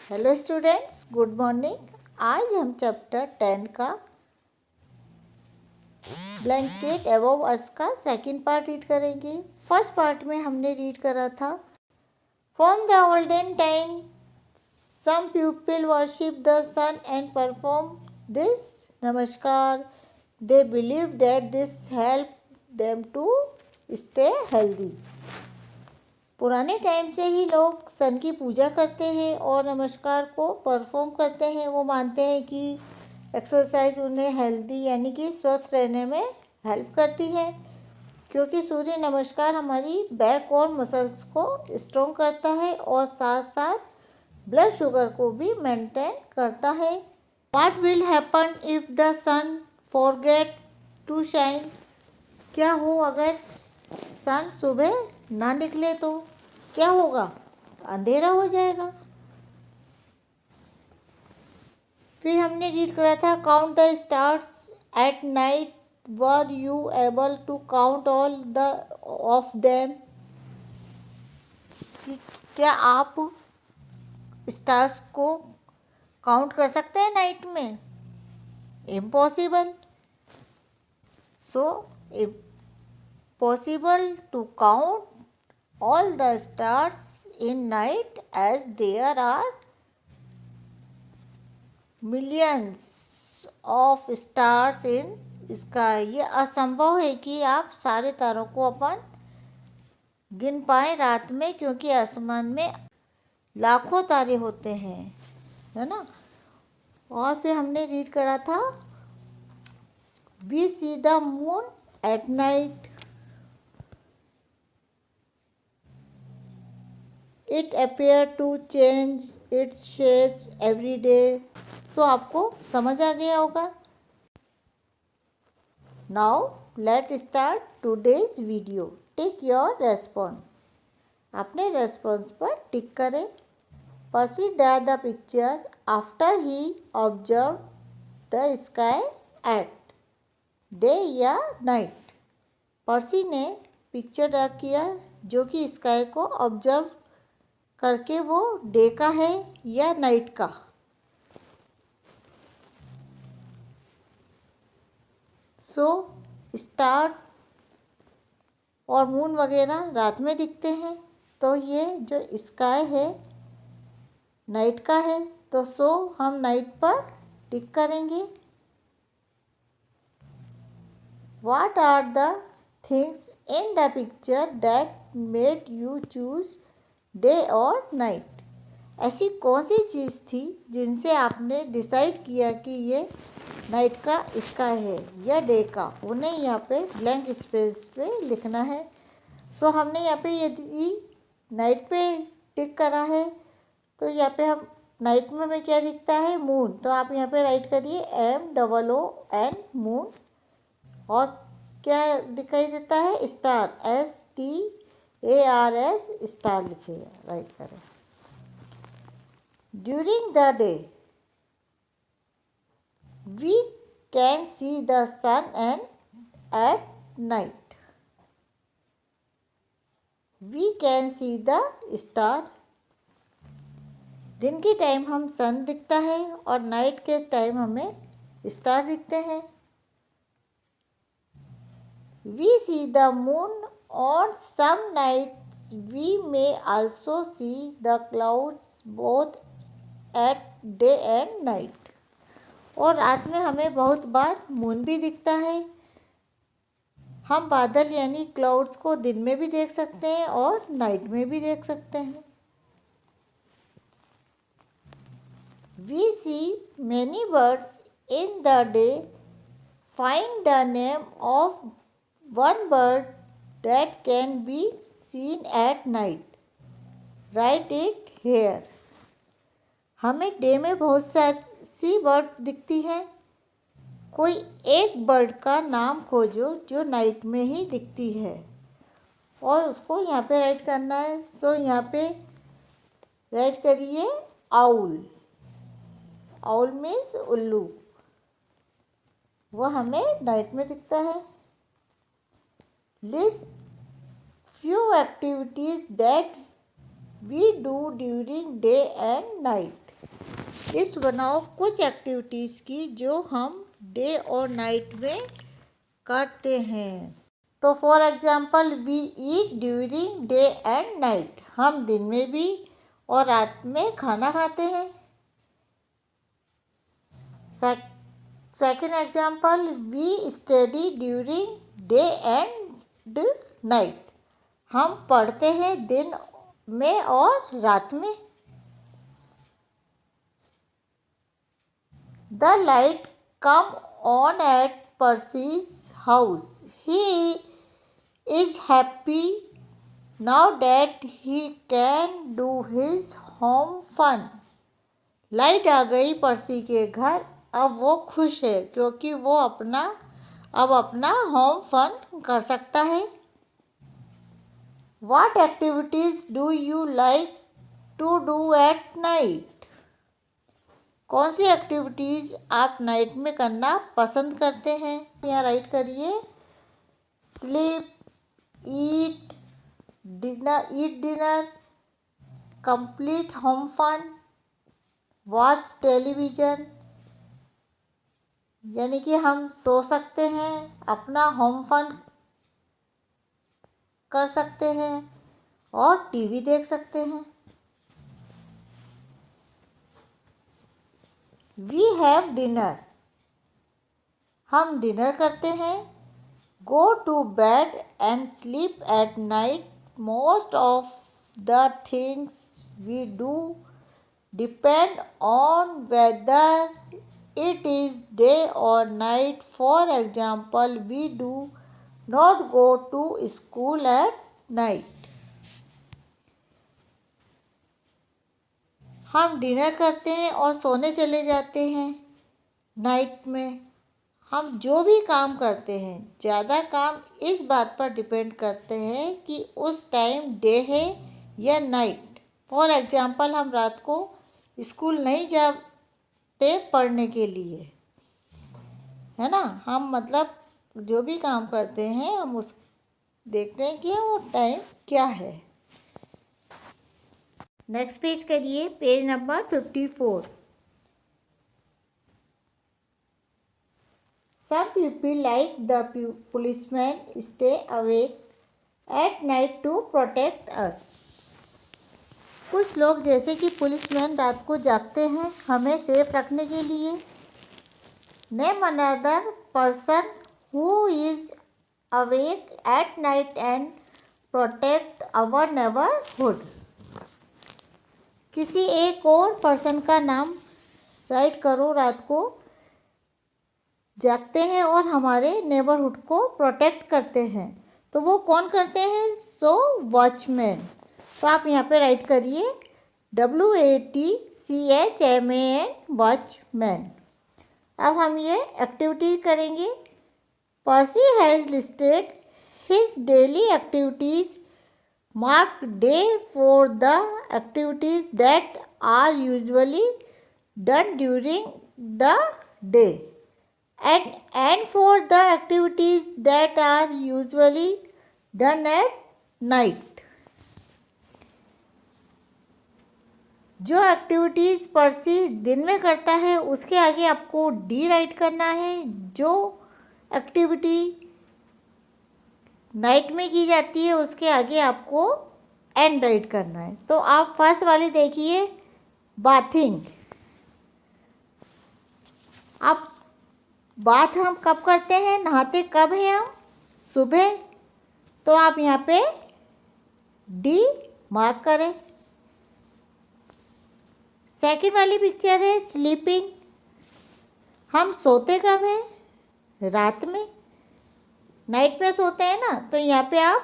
Hello students, good morning. आज हम chapter 10 का ब्लैंकेट अबव अस का सेकंड पार्ट रीड करेंगे। फर्स्ट पार्ट में हमने रीड करा था, from the olden time some people worship the sun and perform this namaskar. They believe that this help them to stay healthy. पुराने time से ही लोग सन की पूजा करते हैं और नमस्कार को परफॉर्म करते हैं। वो मानते हैं कि एक्सरसाइज उन्हें हेल्दी यानी कि स्वस्थ रहने में हेल्प करती है, क्योंकि सूर्य नमस्कार हमारी बैक और मसल्स को स्ट्रॉन्ग करता है और साथ साथ ब्लड शुगर को भी मेंटेन करता है। What will happen if the sun forget to shine? क्या हो अगर सन सुबह ना निकले तो क्या होगा? अंधेरा हो जाएगा। फिर हमने रीड करा था, count the stars at night, were you able to count all the of them? क्या आप स्टार्स को काउंट कर सकते हैं नाइट में? Impossible. So possible to count all the stars in night as there are millions of stars in sky। ये असंभव है कि आप सारे तारों को अपन गिन पाए रात में, क्योंकि आसमान में लाखों तारे होते हैं, है ना। और फिर हमने रीड करा था, we see the moon at night, it appear to change its shapes every day. सो आपको समझ आ गया होगा। Now let start today's video. Tick your response. अपने रेस्पॉन्स पर टिक करें। Percy draw the picture after he observe the sky at day या नाइट। पर्सी ने पिक्चर ड्रा किया जो कि स्काई को ऑब्जर्व करके वो डे का है या नाइट का। सो स्टार और मून वगैरह रात में दिखते हैं, तो ये जो स्काई है नाइट का है, तो सो हम नाइट पर टिक करेंगे। What are the things in the picture that made you choose day or night? ऐसी कौन सी चीज़ थी जिनसे आपने डिसाइड किया कि ये नाइट का स्काई है या डे का? उन्हें यहाँ पे ब्लैंक स्पेस पे लिखना है। सो हमने यहाँ पे यदि नाइट पे टिक करा है तो यहाँ पे हम नाइट में हमें क्या दिखता है? मून। तो आप यहाँ पे राइट करिए MOON मून। और क्या दिखाई देता है? स्टार, STARS स्टार लिखिए, राइट करें। During the day we can see the sun, and at night we can see the star। दिन के टाइम हम सन दिखता है और नाइट के टाइम हमें स्टार दिखते हैं। we see the moon on some nights, we may also see the clouds both at day and night। और रात में हमें बहुत बार मून भी दिखता है। हम बादल यानी क्लाउड्स को दिन में भी देख सकते हैं और नाइट में भी देख सकते हैं। We see many birds in the day, find the name of one bird that can be seen at night, write it here. हमें डे में बहुत सी बर्ड दिखती हैं, कोई एक बर्ड का नाम खोजो जो नाइट में ही दिखती है और उसको यहाँ पे राइट करना है। सो यहाँ पे राइट करिए आउल। आउल मीन्स उल्लू, वो हमें नाइट में दिखता है। List few activities that we do during day and night. List बनाओ कुछ एक्टिविटीज़ की जो हम डे और नाइट में करते हैं। तो for example we eat during day and night, हम दिन में भी और रात में खाना खाते हैं। Second example we study during day and night, हम पढ़ते हैं दिन में और रात में। The light come on at Percy's house, he is happy now that he can do his home fun. Light आ गई पर्सी के घर, अब वो खुश है क्योंकि वो अब अपना होम फन कर सकता है। What activities do you like to do at night? कौन सी एक्टिविटीज़ आप नाइट में करना पसंद करते हैं? यहाँ राइट करिए, sleep, eat dinner, complete home fun, watch television, यानी कि हम सो सकते हैं, अपना होम फन कर सकते हैं और टीवी देख सकते हैं। वी हैव डिनर, हम डिनर करते हैं। Go to bed and sleep at night, most of the things we do depend on whether it is day or night. For example, we do not go to school at night. हम dinner करते हैं और सोने चले जाते हैं night में। हम जो भी काम करते हैं, ज़्यादा काम इस बात पर डिपेंड करते हैं कि उस टाइम डे है या नाइट। फॉर एग्जाम्पल, हम रात को स्कूल नहीं जाते पढ़ने के लिए, है ना। हम मतलब जो भी काम करते हैं हम उस देखते हैं कि वो टाइम क्या है। नेक्स्ट पेज करिए, page number 54। Some people like the policemen stay awake at night to protect us. कुछ लोग जैसे कि पुलिसमैन रात को जागते हैं हमें सेफ रखने के लिए। Name another person who is awake at night and protect our neighbourhood. किसी एक और पर्सन का नाम राइट करो, रात को जागते हैं और हमारे नेबरहुड को प्रोटेक्ट करते हैं। तो वो कौन करते हैं? सो वॉचमैन। तो आप यहाँ पे राइट करिए WATCHMAN, वॉचमैन। अब हम ये एक्टिविटी करेंगे। Percy has listed his daily activities, mark day for the activities that are usually done during the day and for the activities that are usually done at night. जो activities पर्सी दिन में करता है उसके आगे आपको डी राइट करना है। जो एक्टिविटी नाइट में की जाती है उसके आगे आपको एन राइट करना है। तो आप फर्स्ट वाली देखिए, बाथिंग। आप बात हम कब करते हैं, नहाते कब हैं हम? सुबह। तो आप यहाँ पे डी मार्क करें। सेकंड वाली पिक्चर है स्लीपिंग। हम सोते कब हैं? रात में, नाइट में सोते हैं ना, तो यहाँ पे आप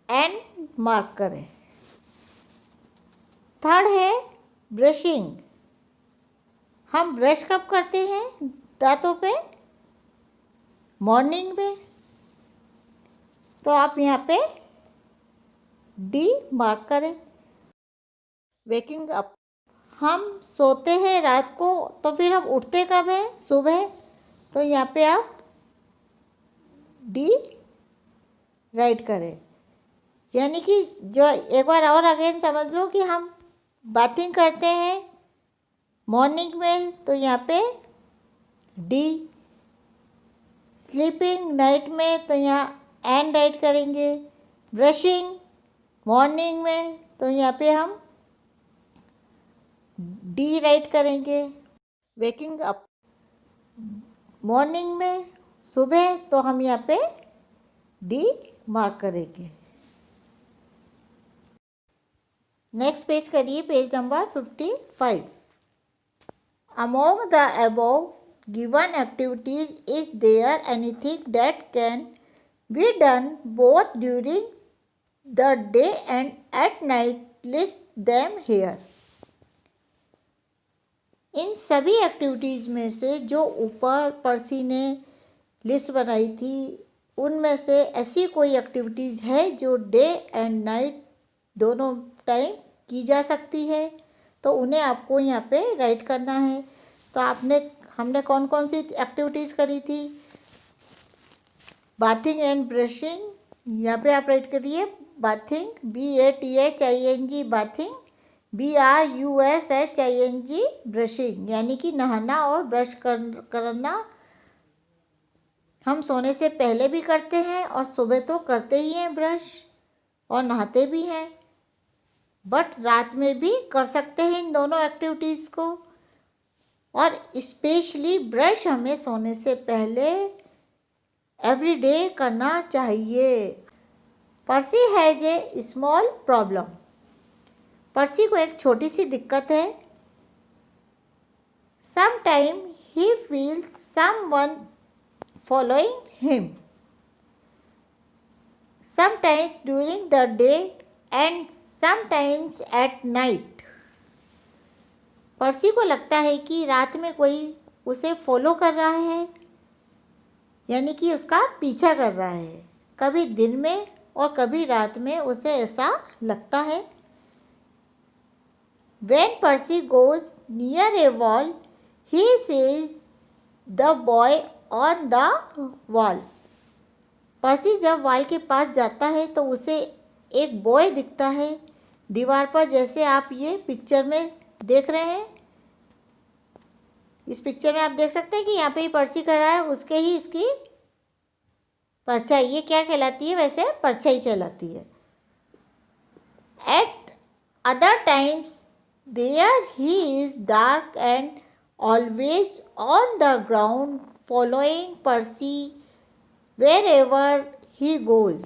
एन मार्क करें। थर्ड है ब्रशिंग। हम ब्रश कब करते हैं दांतों पे? मॉर्निंग में। तो आप यहाँ पे डी मार्क करें। Waking up. हम सोते हैं रात को, तो फिर हम उठते कब हैं? सुबह। तो यहाँ पे आप डी राइट करें। यानी कि जो एक बार और अगेन समझ लो कि हम बाथिंग करते हैं मॉर्निंग में तो यहाँ पे डी, स्लीपिंग नाइट में तो यहाँ एन राइट करेंगे, ब्रशिंग मॉर्निंग में तो यहाँ पे हम डी राइट करेंगे, वेकिंग अप मॉर्निंग में सुबह तो हम यहाँ पे डी मार्क करेंगे। नेक्स्ट पेज करिए, page number 55। Among the above given activities, is there anything that can be done both during the day and at night? List them here. इन सभी activities में से जो ऊपर पर्सी ने लिस्ट बनाई थी, उनमें से ऐसी कोई एक्टिविटीज़ है जो डे एंड नाइट दोनों टाइम की जा सकती है, तो उन्हें आपको यहाँ पे राइट करना है। तो हमने कौन कौन सी एक्टिविटीज़ करी थी? बाथिंग एंड ब्रशिंग, यहाँ पे आप राइट करिए bathing, BATHING bathing, BRUSHING brushing, यानी कि नहाना और ब्रश करना हम सोने से पहले भी करते हैं और सुबह तो करते ही हैं ब्रश और नहाते भी हैं, बट रात में भी कर सकते हैं इन दोनों एक्टिविटीज़ को। और स्पेशली ब्रश हमें सोने से पहले एवरी डे करना चाहिए। Percy has a small problem, Percy को एक छोटी सी दिक्कत है। Sometime he feels someone following him, sometimes during the day and sometimes at night. Percy को लगता है कि रात में कोई उसे फॉलो कर रहा है, यानी कि उसका पीछा कर रहा है, कभी दिन में और कभी रात में उसे ऐसा लगता है। When Percy goes near a wall, he sees the boy on the wall. पर्सी जब वॉल के पास जाता है तो उसे एक बॉय दिखता है दीवार पर, जैसे आप ये पिक्चर में देख रहे हैं। इस पिक्चर में आप देख सकते हैं कि यहाँ पे ही पर्सी कर रहा है, उसके ही इसकी परछाई, ये क्या कहलाती है? वैसे परछाई कहलाती है। At other times there he is dark and always on the ground following Percy wherever he goes.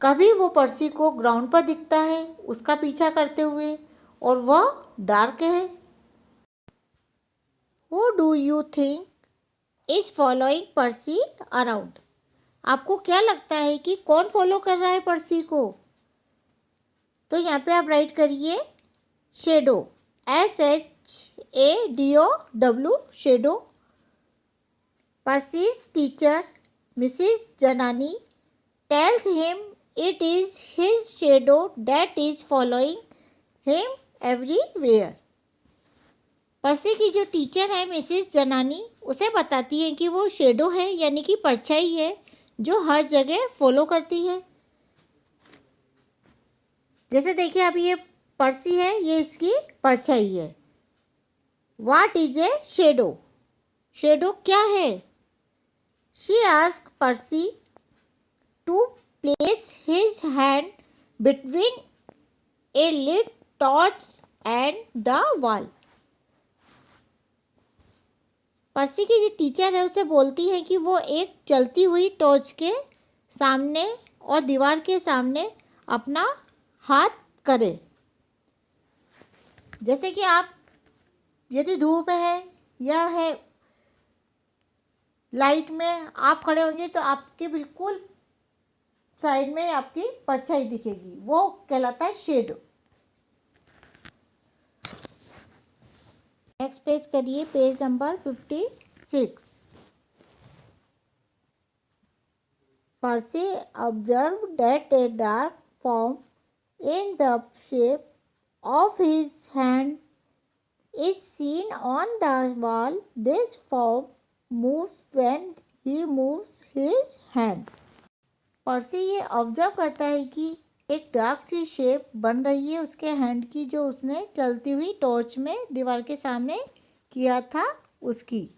कभी वो पर्सी को ग्राउंड पर दिखता है उसका पीछा करते हुए, और वह डार्क है। Who do you think is following pursed around? आपको क्या लगता है कि कौन फॉलो कर रहा है पर्सी को? तो यहाँ पे आप राइट करिए shadow, SHADOW shadow. Percy's teacher Mrs Janani tells him it is his shadow that is following him everywhere. Percy की जो टीचर है मिसिस जनानी, उसे बताती है कि वो शेडो है, यानी कि परछाई है, जो हर जगह फॉलो करती है। जैसे देखिए अब ये पर्सी है, ये इसकी परछाई है। What is a shadow? Shadow क्या है? She ask Percy to place his hand between a lit torch and the wall. Percy की जो टीचर है उसे बोलती है कि वो एक चलती हुई टॉर्च के सामने और दीवार के सामने अपना हाथ करे। जैसे कि आप यदि धूप है या है लाइट में आप खड़े होंगे तो आपके बिल्कुल साइड में आपकी परछाई दिखेगी, वो कहलाता है शेडो। नेक्स्ट पेज करिए, page number 56। Pursed observe that a dark form in the shape of his hand is seen on the wall. This form moves when he moves his hand. पर्सी ये observe करता है कि एक dark सी shape बन रही है उसके हैंड की, जो उसने चलती हुई टॉर्च में दीवार के सामने किया था उसकी।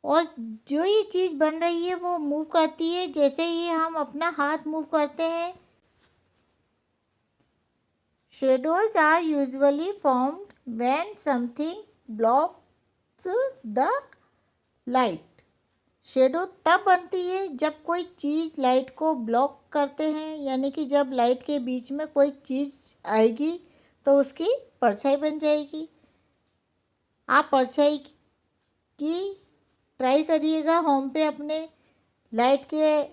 और जो ये चीज़ बन रही है वो मूव करती है जैसे ही हम अपना हाथ मूव करते हैं। Shadows are usually formed when something blocks the light. Shadow तब बनती है जब कोई चीज़ लाइट को ब्लॉक करते हैं, यानी कि जब लाइट के बीच में कोई चीज़ आएगी तो उसकी परछाई बन जाएगी। आप परछाई की ट्राई करिएगा होम पे अपने, लाइट के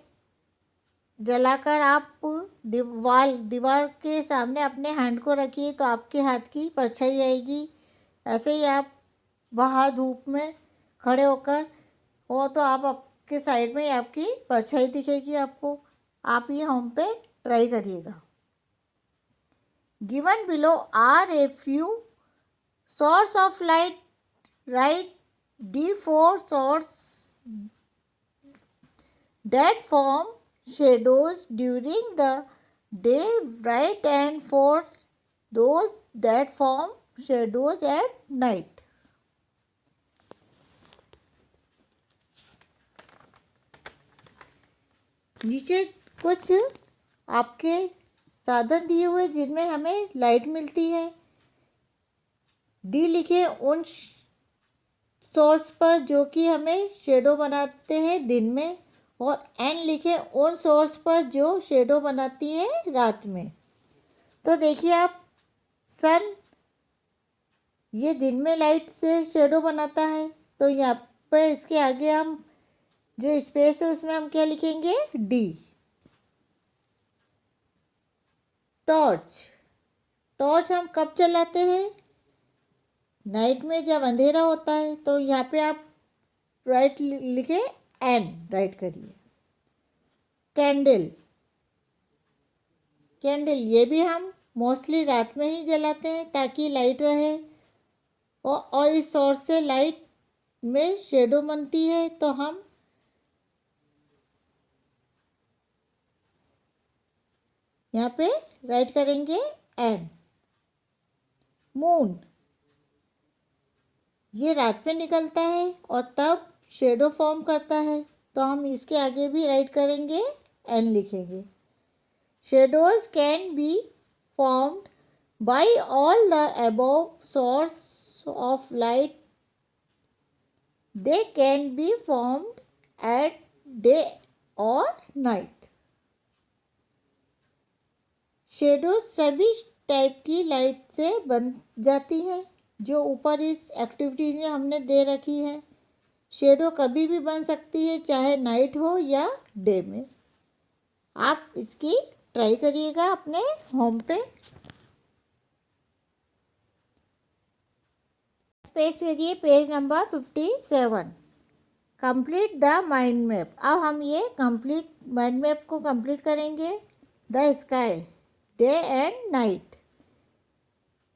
जलाकर आप दीवार के सामने अपने हैंड को रखिए तो आपके हाथ की परछाई आएगी। ऐसे ही आप बाहर धूप में खड़े होकर हो तो आप आपके साइड में आपकी परछाई दिखेगी आपको। आप ये होम पे ट्राई करिएगा। Given below are a few source of light, write D4 source that form shadows during the day, right, and for those that form shadows at night. नीचे कुछ आपके साधन दिए हुए जिनमें हमें लाइट मिलती है। डी लिखे उन सोर्स पर जो कि हमें शेडो बनाते हैं दिन में, और एन लिखे उन सोर्स पर जो शेडो बनाती है रात में। तो देखिए आप, सन ये दिन में लाइट से शेडो बनाता है, तो यहाँ पर इसके आगे हम जो स्पेस है उसमें हम क्या लिखेंगे, डी। टॉर्च, टॉर्च हम कब चलाते हैं, नाइट में जब अंधेरा होता है। तो यहाँ पे आप राइट लिखे, एन राइट करिए। कैंडल, कैंडल ये भी हम मोस्टली रात में ही जलाते हैं ताकि लाइट रहे, और इस सोर्स से लाइट में शेडो बनती है तो हम यहाँ पे राइट करेंगे एन। मून, ये रात में निकलता है और तब शेडो फॉर्म करता है, तो हम इसके आगे भी राइट करेंगे, एन लिखेंगे। Shadows can be formed by all the above source of light, they can be formed at day or night. Shadows सभी टाइप की लाइट से बन जाती हैं जो ऊपर इस एक्टिविटीज़ में हमने दे रखी है। शेडो कभी भी बन सकती है, चाहे नाइट हो या डे में। आप इसकी ट्राई करिएगा अपने होम पे। पेज करिए, page number 57। Complete the mind map. अब हम ये कंप्लीट माइंड मैप को कंप्लीट करेंगे। The sky, day and night.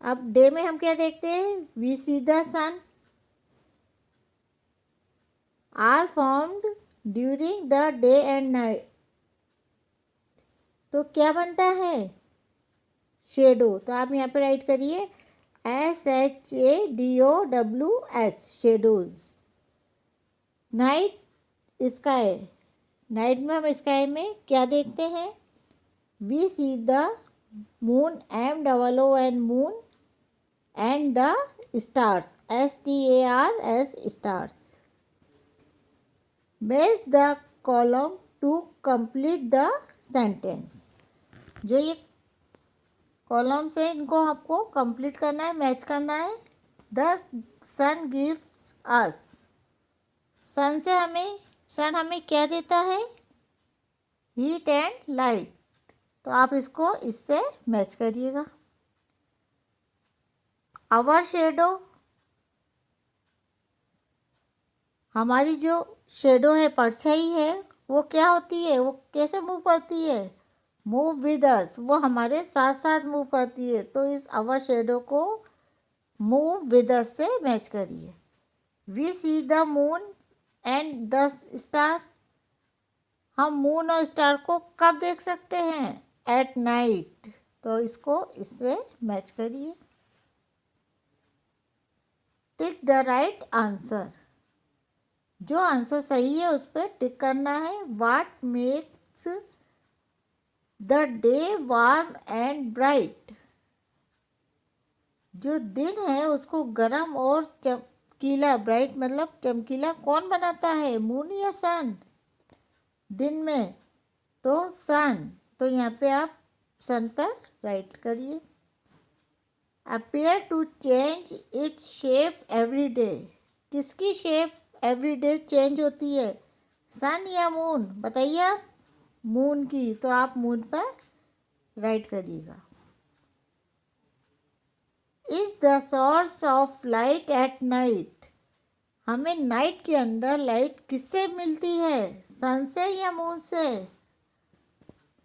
अब डे में हम क्या देखते हैं, we see the sun are formed during the day and night. तो क्या बनता है, शेडो। तो आप यहाँ पे राइट करिए, SHADOWS, shadows. Night, sky, night में हम स्काई में क्या देखते हैं, we see the moon, MOON, moon, and the stars, STARS, stars. Match the column to complete the sentence. जो ये कॉलम्स है इनको आपको कंप्लीट करना है, मैच करना है। द सन गिव्स अस, सन से हमें, सन हमें क्या देता है, हीट एंड लाइट। तो आप इसको इससे मैच करिएगा। आवर शेडो, हमारी जो शेडो है, परछाई है, वो क्या होती है, वो कैसे मूव करती है, मूव विद अस, वो हमारे साथ साथ मूव करती है। तो इस आवर शेडो को मूव विद अस से मैच करिए। We see the moon and the star, हम मून और स्टार को कब देख सकते हैं? At night. तो इसको इससे मैच करिए। Tick the right answer. जो आंसर सही है उस पर टिक करना है। What makes the day warm and bright. जो दिन है उसको गर्म और चमकीला, ब्राइट मतलब चमकीला, कौन बनाता है? मून या सन? दिन में तो सन। तो यहाँ पे आप सन पर राइट करिए। Appear to change its shape every day. किसकी शेप एवरी डे चेंज होती है? सन या मून? बताइए आप। मून की। तो आप मून पर राइट करिएगा। Is the source of light at night. हमें नाइट के अंदर लाइट किससे मिलती है? सन से या मून से?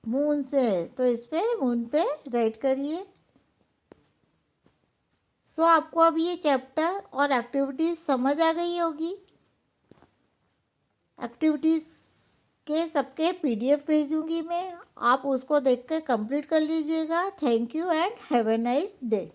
मून से। तो इस पे मून पे राइट करिए। सो आपको अब ये चैप्टर और एक्टिविटीज समझ आ गई होगी। एक्टिविटीज के सबके PDF भेजूंगी मैं, आप उसको देख कर कंप्लीट कर लीजिएगा। Thank you and have a nice day.